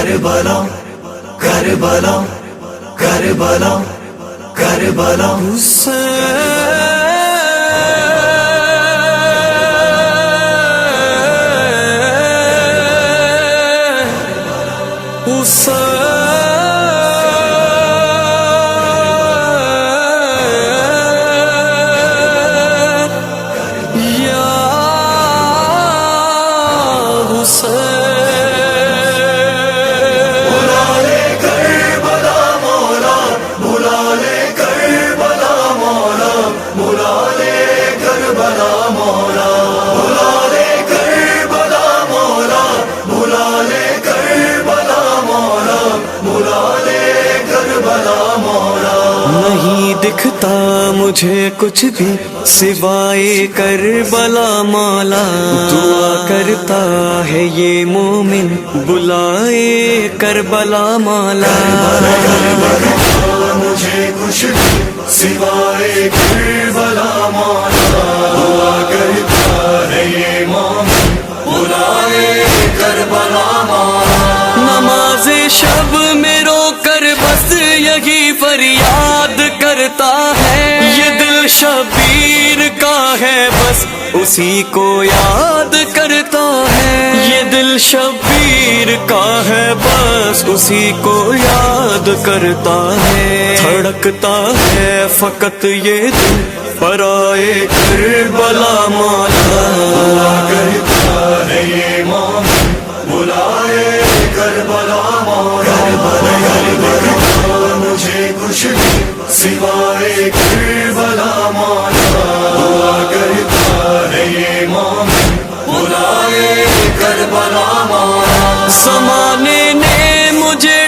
کربلا کربلا کربلا کربلا نہیں دکھتا مجھے کچھ بھی سوائے کربلا مولا، دعا کرتا ہے یہ مومن بلائے کربلا مولا۔ مجھے کچھ بھی سوائے کربلا مولا، دعا کرتا ہے یہ مومن بلائے کربلا مولا۔ نماز شب میں رو کر بس یہی فریاد کرتا ہے، یہ دل شبیر کا ہے بس اسی کو یاد کرتا ہے، یہ دل شبیر کا ہے بس اسی کو یاد کرتا ہے، دھڑکتا ہے فقط یہ دل برائے کربلا مولا، دعا کرتا ہے یہ مومن بلائے کربلا مولا۔ مجھے کچھ بھی سوائے کربلا مولا، دعا کرتا ہے یہ مومن بلائے کربلا مولا۔ زمانے نے مجھے